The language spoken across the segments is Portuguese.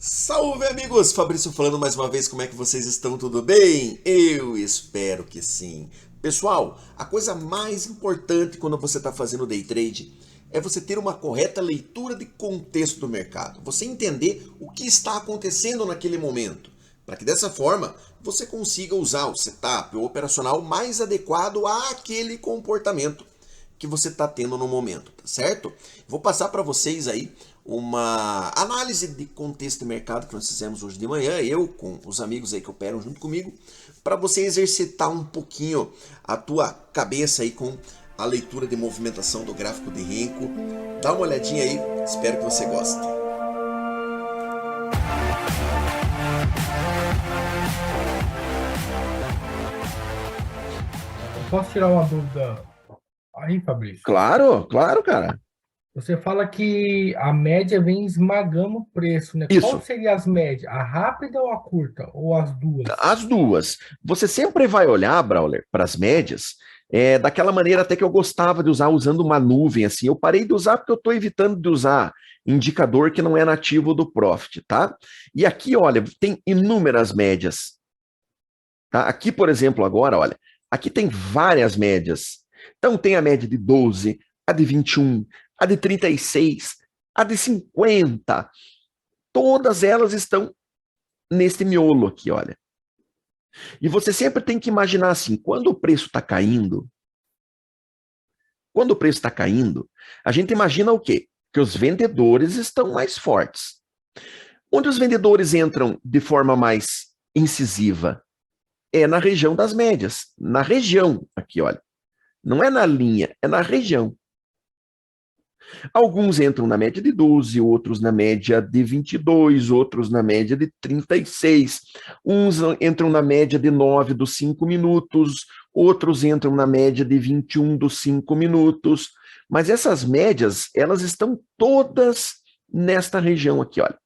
Salve amigos, Fabrício falando mais uma vez, como é que vocês estão? Tudo bem? Eu espero que sim. Pessoal, a coisa mais importante quando você está fazendo day trade é você ter uma correta leitura de contexto do mercado. Você entender o que está acontecendo naquele momento, para que dessa forma você consiga usar o setup, o operacional mais adequado àquele comportamento que você está tendo no momento, tá certo? Vou passar para vocês aí uma análise de contexto de mercado que nós fizemos hoje de manhã, eu com os amigos aí que operam junto comigo, para você exercitar um pouquinho a tua cabeça aí com a leitura de movimentação do gráfico de Renko. Dá uma olhadinha aí, espero que você goste. Posso tirar uma dúvida aí, Fabrício? Claro, claro, cara. Você fala que a média vem esmagando o preço, né? Qual Isso, seria as médias? A rápida ou a curta? Ou as duas? as duas. Você sempre vai olhar, Brawler, para as médias, daquela maneira até que eu gostava de usar, usando uma nuvem, assim. Eu parei de usar porque eu estou evitando de usar indicador que não é nativo do Profit, tá? E aqui, olha, tem inúmeras médias, tá? Aqui, por exemplo, agora, olha, aqui tem várias médias. Então tem a média de 12, a de 21, a de 36, a de 50. Todas elas estão neste miolo aqui, olha. E você sempre tem que imaginar assim, quando o preço está caindo, a gente imagina o quê? Que os vendedores estão mais fortes. Onde os vendedores entram de forma mais incisiva? É na região das médias. Na região, aqui, olha. Não é na linha, é na região. Alguns entram na média de 12, outros na média de 22, outros na média de 36. Uns entram na média de 9 dos 5 minutos, outros entram na média de 21 dos 5 minutos. Mas essas médias, elas estão todas nesta região aqui, olha.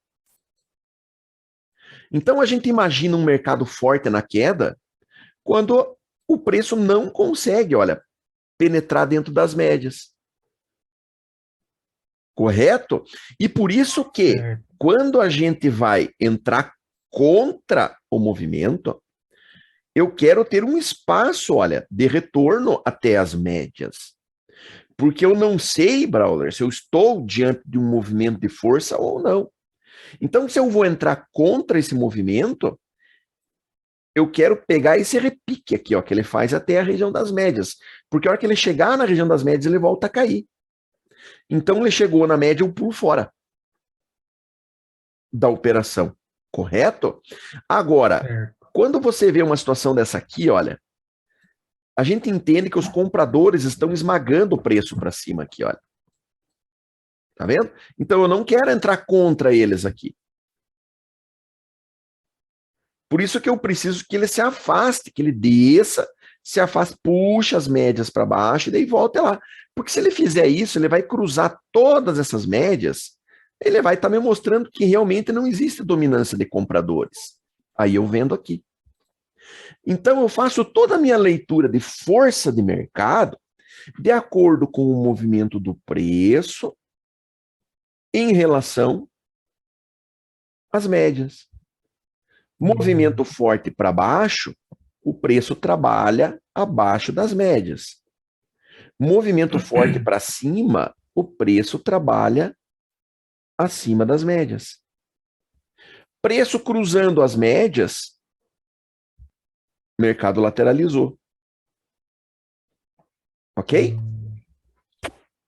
Então a gente imagina um mercado forte na queda quando o preço não consegue, olha, penetrar dentro das médias. Correto? E por isso que, Certo. quando a gente vai entrar contra o movimento, eu quero ter um espaço, olha, de retorno até as médias. Porque eu não sei, Brawler, se eu estou diante de um movimento de força ou não. Então, se eu vou entrar contra esse movimento, eu quero pegar esse repique aqui, ó, que ele faz até a região das médias. Porque a hora que ele chegar na região das médias, ele volta a cair. Então, ele chegou na média, eu pulo fora da operação, correto? Agora, Certo. quando você vê uma situação dessa aqui, olha, a gente entende que os compradores estão esmagando o preço para cima aqui, olha. Tá vendo? Então eu não quero entrar contra eles aqui. Por isso que eu preciso que ele se afaste, que ele desça, se afaste, puxa as médias para baixo e daí volta lá. Porque se ele fizer isso, ele vai cruzar todas essas médias, ele vai estar me mostrando que realmente não existe dominância de compradores. Aí eu vendo aqui. Então, eu faço toda a minha leitura de força de mercado de acordo com o movimento do preço em relação às médias. Movimento Hum, forte para baixo, o preço trabalha abaixo das médias. Movimento forte para cima, o preço trabalha acima das médias. Preço cruzando as médias, mercado lateralizou. Ok? hum,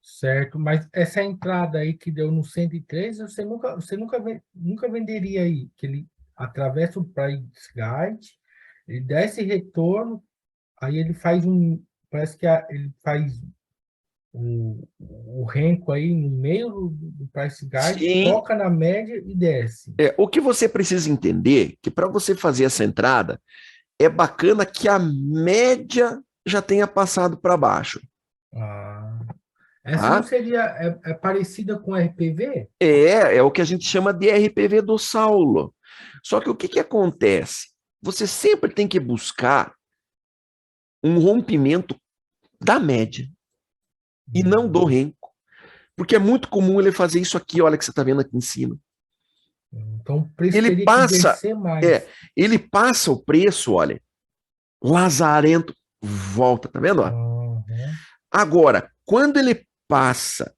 certo. Mas essa entrada aí que deu no 103, nunca venderia aí. Que ele atravessa o price guide, ele dá esse retorno, aí ele faz um. Parece que ele faz o renco aí no meio do price guide, Sim. toca na média e desce. O que você precisa entender que para você fazer essa entrada, é bacana que a média já tenha passado para baixo, Ah, essa não tá? seria é parecida com RPV? É o que a gente chama de RPV do Saulo. Só que o que acontece? Você sempre tem que buscar um rompimento da média e não do Hum, renco. Porque é muito comum ele fazer isso aqui, olha que você está vendo aqui em cima. Então, o preço Ele teria que passa, descer mais. ele passa o preço, olha, lazarento, volta, tá vendo? Ó? Uhum. Agora, quando ele passa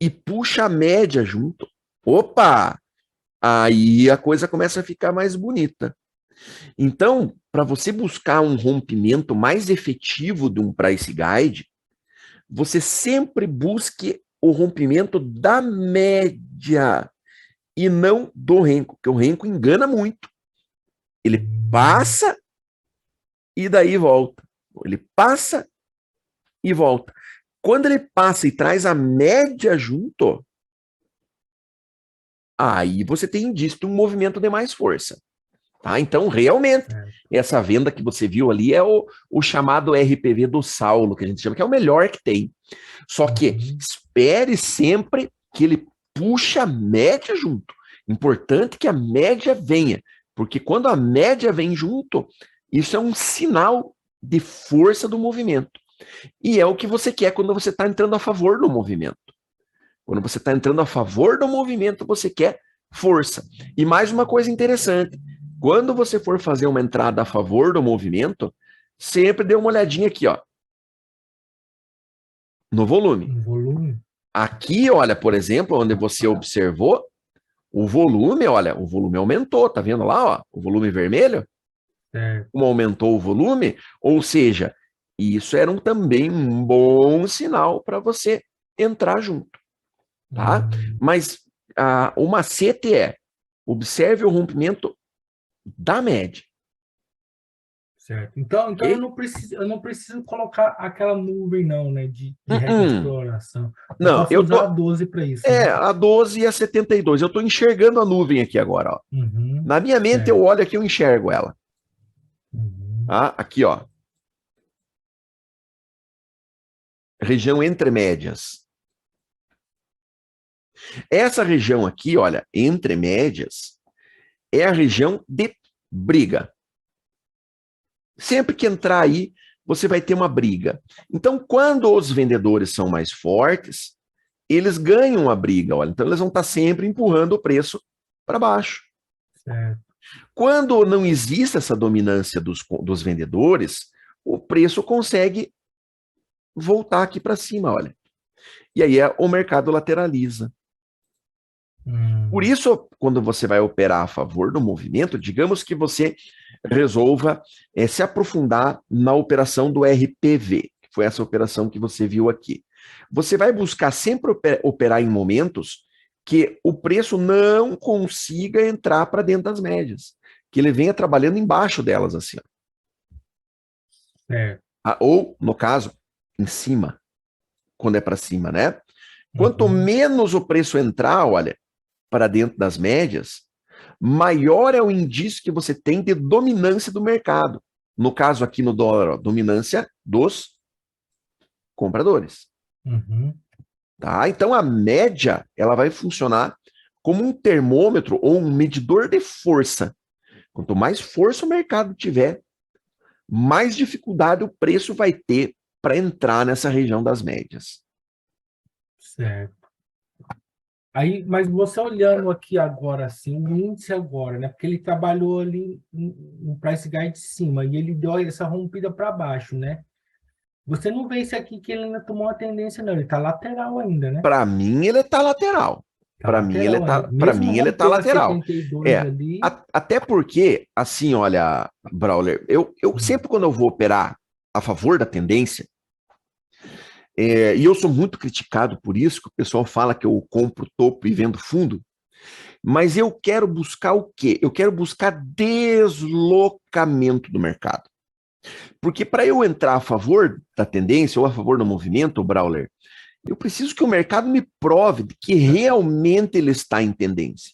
e puxa a média junto, opa, aí a coisa começa a ficar mais bonita. Então, para você buscar um rompimento mais efetivo de um price guide, você sempre busque o rompimento da média e não do renco, porque o renco engana muito. Ele passa e daí volta. Ele passa e volta. Quando ele passa e traz a média junto, aí você tem indício de um movimento de mais força. Tá? Então, realmente, essa venda que você viu ali é o chamado RPV do Saulo, que a gente chama, que é o melhor que tem. Só que espere sempre que ele puxe a média junto. Importante que a média venha, porque quando a média vem junto, isso é um sinal de força do movimento. E é o que você quer quando você está entrando a favor do movimento. Quando você está entrando a favor do movimento, você quer força. E mais uma coisa interessante, quando você for fazer uma entrada a favor do movimento, sempre dê uma olhadinha aqui, ó, no volume. No volume? Aqui, olha, por exemplo, onde você observou, o volume, olha, o volume aumentou, tá vendo lá, ó, o volume vermelho? Como aumentou o volume, ou seja, isso era também um bom sinal para você entrar junto, tá? Mas o macete é, observe o rompimento da média. Certo. Então Ok? eu não preciso colocar aquela nuvem, não, né? De regra de exploração. Eu Não, posso usar a 12 para isso, né? a 12 e a 72. Eu estou enxergando a nuvem aqui agora, ó. Na minha mente, eu olho aqui, eu enxergo ela. Tá? Aqui, ó. Região entre médias. Essa região aqui, olha, entre médias, é a região de briga. Sempre que entrar aí, você vai ter uma briga. Então, quando os vendedores são mais fortes, eles ganham a briga, olha. Então, eles vão estar sempre empurrando o preço para baixo. Certo. Quando não existe essa dominância dos vendedores, o preço consegue voltar aqui para cima, olha. E aí o mercado lateraliza. Por isso, quando você vai operar a favor do movimento, digamos que você resolva se aprofundar na operação do RPV, que foi essa operação que você viu aqui. Você vai buscar sempre operar em momentos que o preço não consiga entrar para dentro das médias, que ele venha trabalhando embaixo delas, assim. Ou, no caso, em cima, quando é para cima, né? Quanto menos o preço entrar, olha, para dentro das médias, maior é o indício que você tem de dominância do mercado. No caso aqui no dólar, ó, dominância dos compradores. Tá? Então a média ela vai funcionar como um termômetro ou um medidor de força. Quanto mais força o mercado tiver, mais dificuldade o preço vai ter para entrar nessa região das médias. Certo. Aí, mas você olhando aqui agora, assim, o índice agora, né? Porque ele trabalhou ali no price guide de cima e ele deu essa rompida para baixo, né? Você não vê esse aqui que ele ainda tomou uma tendência, não. Ele está lateral ainda, né? Para mim, ele está lateral. Para mim, ele tá, para mim, ele tá lateral. 72 ali. Até porque, assim, olha, Brawler, eu sempre quando eu vou operar a favor da tendência, e eu sou muito criticado por isso, que o pessoal fala que eu compro topo e vendo fundo, mas eu quero buscar o quê? Eu quero buscar deslocamento do mercado. Porque para eu entrar a favor da tendência ou a favor do movimento, Brawler, eu preciso que o mercado me prove que realmente ele está em tendência.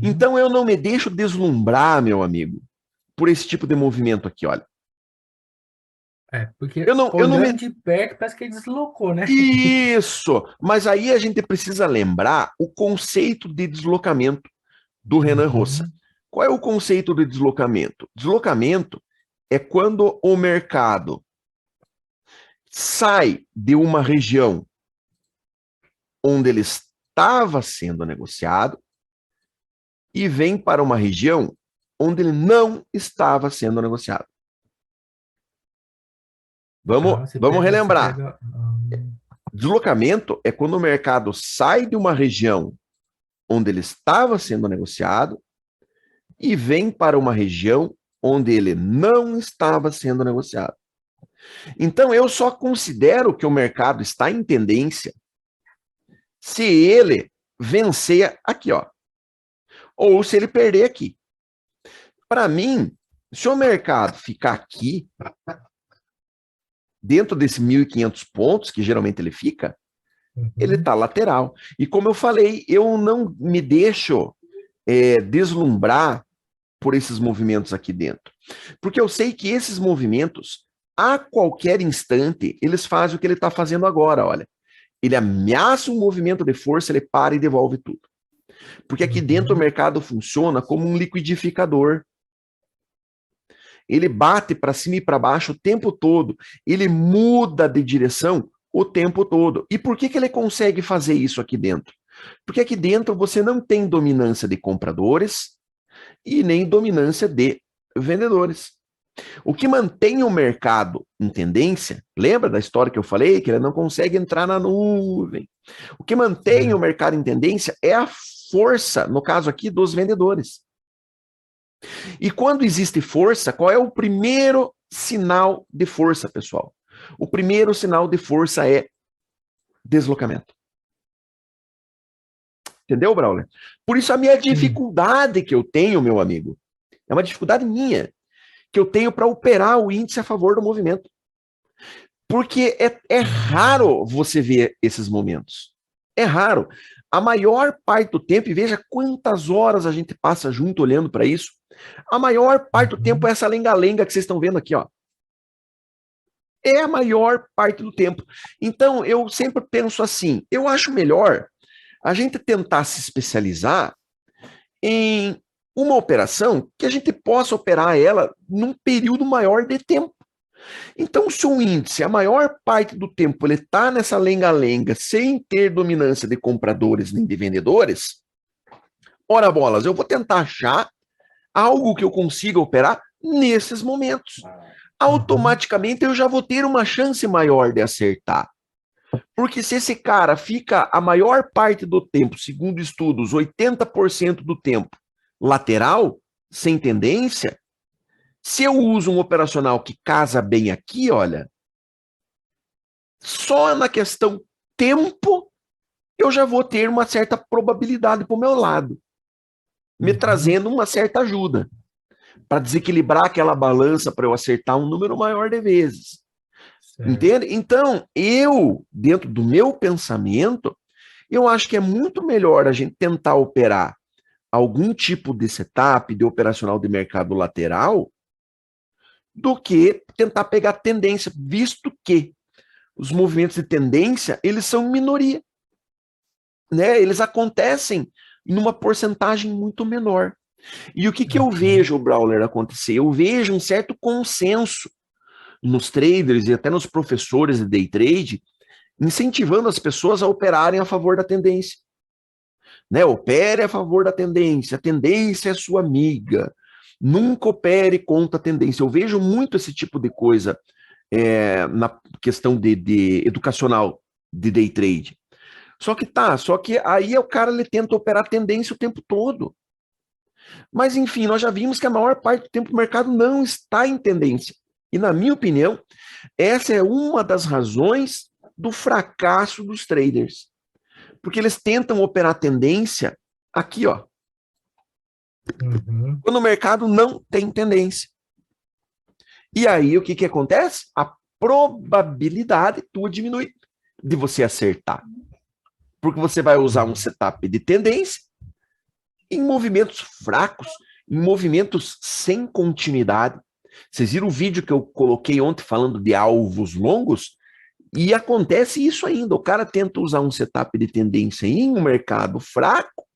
Então eu não me deixo deslumbrar, meu amigo, por esse tipo de movimento aqui, olha. Porque olhando de perto parece que ele deslocou, né? Isso! Mas aí a gente precisa lembrar o conceito de deslocamento do Renan Roça. Qual é o conceito de deslocamento? Deslocamento é quando o mercado sai de uma região onde ele estava sendo negociado e vem para uma região onde ele não estava sendo negociado. Vamos relembrar. Deslocamento é quando o mercado sai de uma região onde ele estava sendo negociado e vem para uma região onde ele não estava sendo negociado. Então, eu só considero que o mercado está em tendência se ele vencer aqui, ó, ou se ele perder aqui. Para mim, se o mercado ficar aqui, dentro desses 1.500 pontos, que geralmente ele fica, ele está lateral. E como eu falei, eu não me deixo deslumbrar por esses movimentos aqui dentro. Porque eu sei que esses movimentos, a qualquer instante, eles fazem o que ele está fazendo agora, olha. Ele ameaça um movimento de força, ele para e devolve tudo. Porque aqui dentro o mercado funciona como um liquidificador. Ele bate para cima e para baixo o tempo todo. Ele muda de direção o tempo todo. E por que ele consegue fazer isso aqui dentro? Porque aqui dentro você não tem dominância de compradores e nem dominância de vendedores. O que mantém o mercado em tendência, lembra da história que eu falei, que ele não consegue entrar na nuvem? O que mantém o mercado em tendência é a força, no caso aqui, dos vendedores. E quando existe força, qual é o primeiro sinal de força, pessoal? O primeiro sinal de força é deslocamento. Entendeu, Brauler? Por isso a minha dificuldade que eu tenho, meu amigo, é uma dificuldade minha, que eu tenho para operar o índice a favor do movimento. Porque é raro você ver esses momentos. É raro. A maior parte do tempo, e veja quantas horas a gente passa junto olhando para isso, a maior parte do tempo é essa lenga-lenga que vocês estão vendo aqui, ó. É a maior parte do tempo. Então, eu sempre penso assim, eu acho melhor a gente tentar se especializar em uma operação que a gente possa operar ela num período maior de tempo. Então, se o índice, a maior parte do tempo, ele está nessa lenga-lenga, sem ter dominância de compradores nem de vendedores, ora bolas, eu vou tentar achar algo que eu consiga operar nesses momentos. Automaticamente eu já vou ter uma chance maior de acertar. Porque se esse cara fica a maior parte do tempo, segundo estudos, 80% do tempo, lateral, sem tendência, se eu uso um operacional que casa bem aqui, olha, só na questão tempo, eu já vou ter uma certa probabilidade para o meu lado, me trazendo uma certa ajuda, para desequilibrar aquela balança, para eu acertar um número maior de vezes. Certo. Entende? Então, eu, dentro do meu pensamento, eu acho que é muito melhor a gente tentar operar algum tipo de setup, de operacional de mercado lateral, do que tentar pegar tendência, visto que os movimentos de tendência, eles são minoria. Né? Eles acontecem numa porcentagem muito menor. E o que eu vejo, Brauler, acontecer? Eu vejo um certo consenso nos traders e até nos professores de day trade, incentivando as pessoas a operarem a favor da tendência. Né? Opere a favor da tendência, a tendência é sua amiga. Nunca opere contra a tendência. Eu vejo muito esse tipo de coisa na questão de educacional de day trade. Só que aí o cara ele tenta operar a tendência o tempo todo. Mas enfim, nós já vimos que a maior parte do tempo o mercado não está em tendência. E na minha opinião, essa é uma das razões do fracasso dos traders. Porque eles tentam operar a tendência aqui, ó. Quando o mercado não tem tendência. E aí, o que acontece? A probabilidade tua diminui de você acertar. Porque você vai usar um setup de tendência em movimentos fracos, em movimentos sem continuidade. Vocês viram o vídeo que eu coloquei ontem falando de alvos longos? E acontece isso ainda. O cara tenta usar um setup de tendência em um mercado fraco,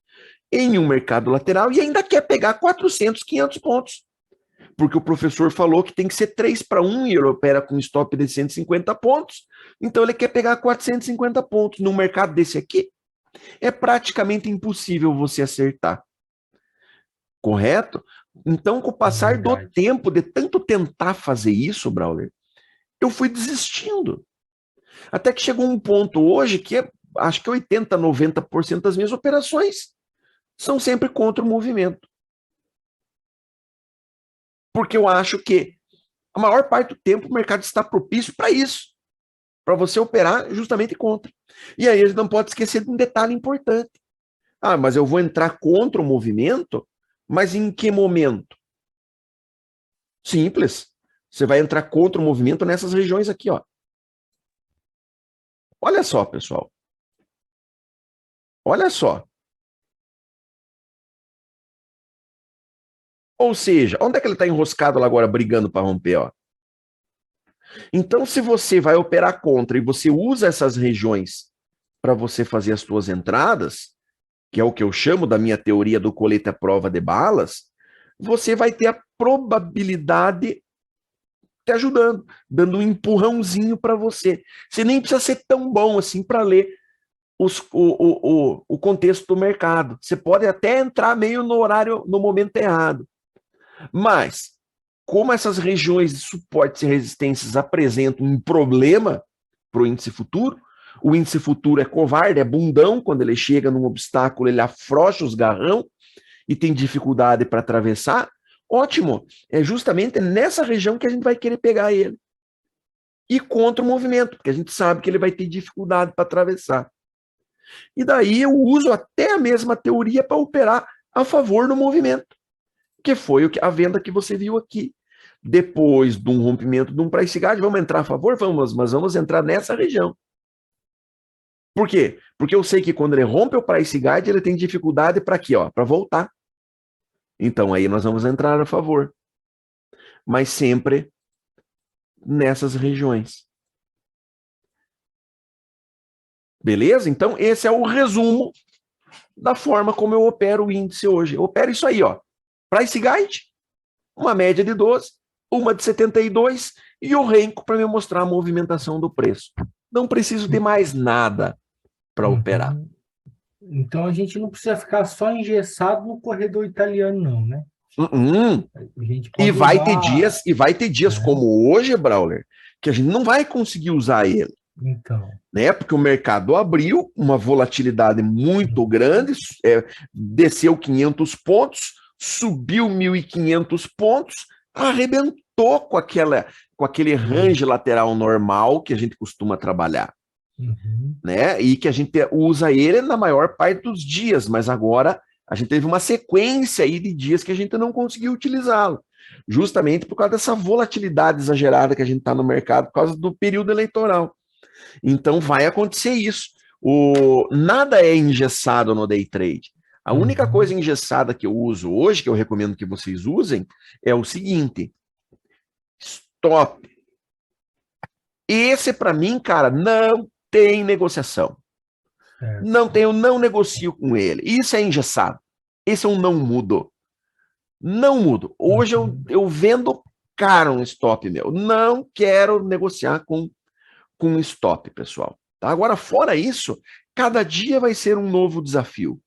em um mercado lateral, e ainda quer pegar 400, 500 pontos. Porque o professor falou que tem que ser 3-1 e ele opera com stop de 150 pontos. Então ele quer pegar 450 pontos. No mercado desse aqui, é praticamente impossível você acertar. correto? Então, com o passar do Verdade. tempo, de tanto tentar fazer isso, Brauler, eu fui desistindo. Até que chegou um ponto hoje que acho que 80, 90% das minhas operações são sempre contra o movimento. Porque eu acho que a maior parte do tempo o mercado está propício para isso, para você operar justamente contra. E aí a gente não pode esquecer de um detalhe importante. Ah, mas eu vou entrar contra o movimento, mas em que momento? Simples. Você vai entrar contra o movimento nessas regiões aqui, ó. Olha só, pessoal. Olha só. Ou seja, onde é que ele está enroscado lá agora, brigando para romper, ó? Então, se você vai operar contra e você usa essas regiões para você fazer as suas entradas, que é o que eu chamo da minha teoria do colete à prova de balas, você vai ter a probabilidade te ajudando, dando um empurrãozinho para você. Você nem precisa ser tão bom assim para ler o contexto do mercado. Você pode até entrar meio no horário, no momento errado. Mas, como essas regiões de suportes e resistências apresentam um problema para o índice futuro, o índice futuro é covarde, é bundão, quando ele chega num obstáculo, ele afrouxa os garrão e tem dificuldade para atravessar, ótimo, é justamente nessa região que a gente vai querer pegar ele. E contra o movimento, porque a gente sabe que ele vai ter dificuldade para atravessar. E daí eu uso até a mesma teoria para operar a favor do movimento, que foi a venda que você viu aqui. Depois de um rompimento de um price guide, vamos entrar a favor? Vamos, mas vamos entrar nessa região. Por quê? Porque eu sei que quando ele rompe o price guide, ele tem dificuldade para aqui, ó, para voltar. Então aí nós vamos entrar a favor. Mas sempre nessas regiões. Beleza? Então esse é o resumo da forma como eu opero o índice hoje. Eu opero isso aí, ó. Price guide, uma média de 12, uma de 72 e o renco para me mostrar a movimentação do preço. Não preciso de mais nada para operar. Então a gente não precisa ficar só engessado no corredor italiano, não, né? A gente pode E vai usar... ter dias como hoje, Brauler, que a gente não vai conseguir usar ele. Então. Né? Porque o mercado abriu, uma volatilidade muito grande, desceu 500 pontos, subiu 1.500 pontos, arrebentou com aquele range lateral normal que a gente costuma trabalhar. Né? E que a gente usa ele na maior parte dos dias, mas agora a gente teve uma sequência aí de dias que a gente não conseguiu utilizá-lo, justamente por causa dessa volatilidade exagerada que a gente está no mercado, por causa do período eleitoral. Então vai acontecer isso. Nada é engessado no day trade. A única coisa engessada que eu uso hoje, que eu recomendo que vocês usem, é o seguinte: stop. Esse, para mim, cara, não tem negociação. Eu não negocio com ele. Isso é engessado. Esse eu não mudo. Não mudo. Hoje eu vendo caro um stop meu. Não quero negociar com stop, pessoal. Tá? Agora, fora isso, cada dia vai ser um novo desafio.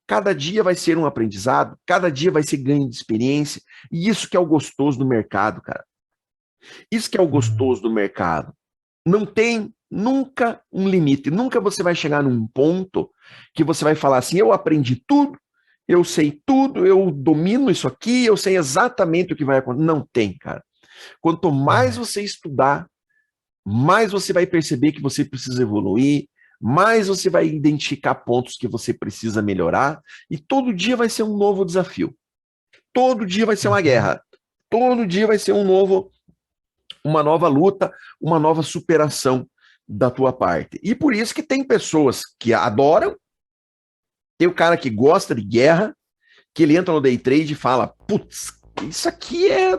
Cada dia vai ser um aprendizado. Cada dia vai ser ganho de experiência. E isso que é o gostoso do mercado, cara. Isso que é o gostoso do mercado. Não tem nunca um limite. Nunca você vai chegar num ponto que você vai falar assim: eu aprendi tudo, eu sei tudo, eu domino isso aqui, eu sei exatamente o que vai acontecer. Não tem, cara. Quanto mais você estudar, mais você vai perceber que você precisa evoluir, mais você vai identificar pontos que você precisa melhorar, e todo dia vai ser um novo desafio. Todo dia vai ser uma guerra. Todo dia vai ser uma nova luta, uma nova superação da tua parte. E por isso que tem pessoas que adoram, tem o cara que gosta de guerra, que ele entra no day trade e fala: putz, isso aqui é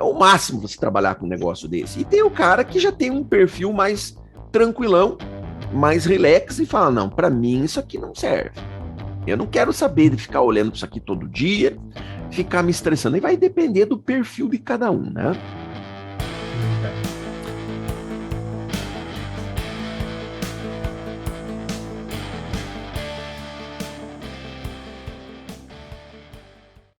o máximo você trabalhar com um negócio desse. E tem o cara que já tem um perfil mais tranquilão, mais relax e fala: não, para mim isso aqui não serve. Eu não quero saber de ficar olhando isso aqui todo dia, ficar me estressando. E vai depender do perfil de cada um, né?